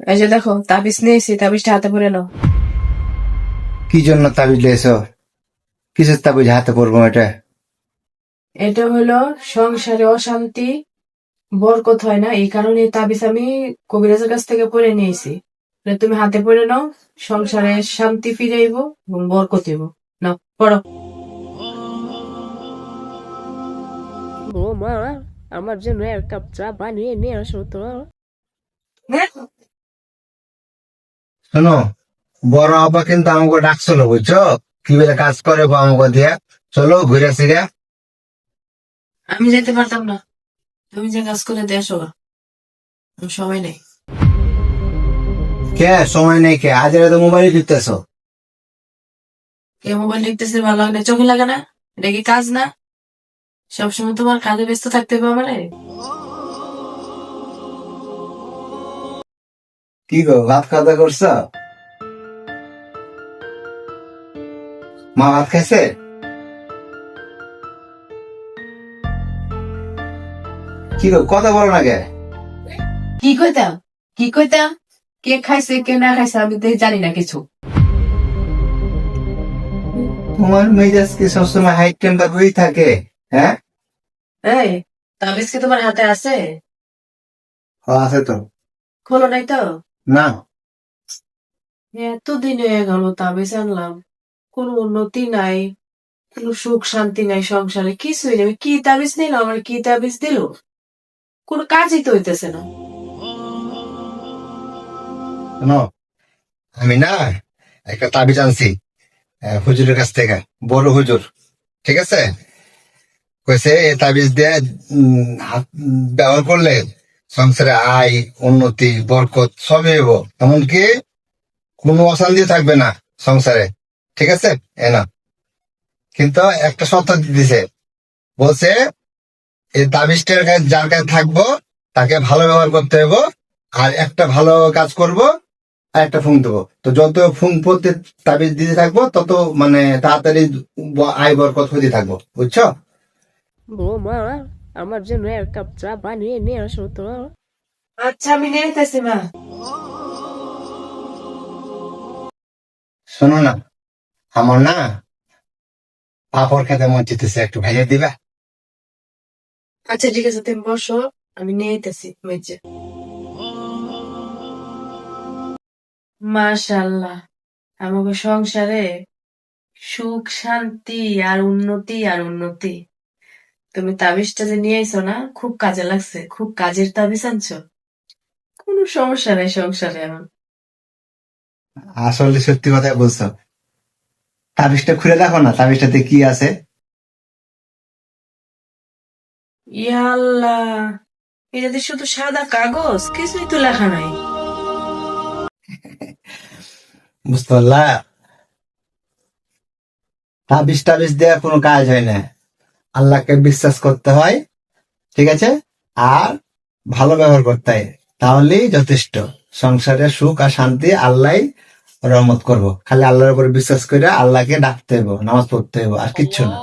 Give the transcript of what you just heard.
এই যে দেখো তাবিজ নিয়েছি, তাবিজটা হাতে পরে নাও। কি জন্য তাবিজ লেছো? কিসের তাবিজ হাতে পড়বো এটা? এটা হলো সংসারে অশান্তি বরকত হয় না, এই কারণে এই তাবিজ আমি কবিরাজের কাছ থেকে পরে নিয়েছি। এটা তুমি হাতে পরে নাও, সংসারে শান্তি ফিরে আইবো এবং বরকত হইব। নাও পড়ো। বৌমা, আমার জন্য এক কাপ চা বানিয়ে নিয়ে আসো তো। শোনো, বড় আব্বা কিন্তু আমাকে ডাকছিল, বুঝছো? কি বলে কাজ করে গো আমাকে দিয়া। চলো ঘুরে ফিরে। আমি যেতে পারতাম না, তুমি যে কাজ করে দিয়ে আসো গা। আমার সময় নেই। কে সময় নেই কে? আজ তো মোবাইল টিপতেছো। কে মোবাইল দেখতেছে ভালো লাগে না? চোখে লাগে না? এটা কি কাজ না? সবসময় তোমার কাজে ব্যস্ত থাকতে হবে আমারে। কি গো, ভাত খাওয়া দাওয়া করছো? মা ভাত খাইছে? কি গো, কথা বলো না কে? কি কইতাম কি কইতাম, কে খাইছে কে না খাইছে আমি তো জানি না কিছু। তোমার মেজাজ কি সবসময় হাই টেম্পার হয়েই থাকে? হ্যাঁ, এই তাবিজ কি তোমার হাতে আছে? আছে তো। খোলো নাই তো? না, এতদিন হয়ে গেল তাবিজ আনলাম, কোনো উন্নতি নাই, কোনো সুখ শান্তি নাই সংসারে, কিছুই নেই। কি তাবিজ নিল আমার, কি তাবিজ দিল, কোনো কাজই তো হইতেছে না। শোনো, আমি না একটা তাবিজ আনছি হুজুরের কাছ থেকে, বড় হুজুর। ঠিক আছে? কইছে এই তাবিজ দিয়ে ব্যবহার করলে সংসারে আয়, উন্নতি, বরকত সবই হইব, এমনকি কোনো অশান্তি থাকবে না সংসারে। ঠিক আছে? এ না, কিন্তু একটা শর্ত দিছে। বলছে এই তাবিজটার যার কাছে থাকবো তাকে ভালো ব্যবহার করতে হইব, আর একটা ভালো কাজ করব, আর একটা ফুং দেবো। তো যত ফুং পড়তে তাবিজ দিতে থাকবো তত মানে তাড়াতাড়ি আয় বরকত হতে থাকবো, বুঝছো? বৌমা, আমার জন্য এক কাপ চা বানিয়ে নিয়ে আসো তো। আচ্ছা আমি নিয়ে নিতেছি মা। শোনো না, আমার না পাপড় খেতে মন চাইতেছে, একটু ভেজে দিবা? আচ্ছা ঠিক আছে, তুমি বসো, আমি নিয়ে নিতেছি মেজে। মাশাআল্লাহ, আমাকে সংসারে সুখ শান্তি আর উন্নতি আর উন্নতি। তুমি তাবিজটা যে নিয়ে আইছো না, খুব কাজে লাগছে, খুব কাজের তাবিজ আনছো। কোনো সমস্যা নাই সংসারে এখন। আসলে সত্যি কথাই বলছো। তাবিজটা খুলে দেখো না, তাবিজটাতে কি আছে। ইয়া আল্লাহ, এটাতে শুধু সাদা কাগজ, কিছুই তো লেখা নাই। বুঝতে পারলা? তাবিজ টাবিজ দেওয়া কোনো কাজ হয় না। আল্লাহকে বিশ্বাস করতে হয়, ঠিক আছে? আর ভালো ব্যবহার করতে হয়, তাহলেই যথেষ্ট। সংসারে সুখ আর শান্তি আল্লাহ রহমত করবো। খালি আল্লাহর উপর বিশ্বাস করে আল্লাহকে ডাকতে হইব, নামাজ পড়তে হইব, আর কিচ্ছু না।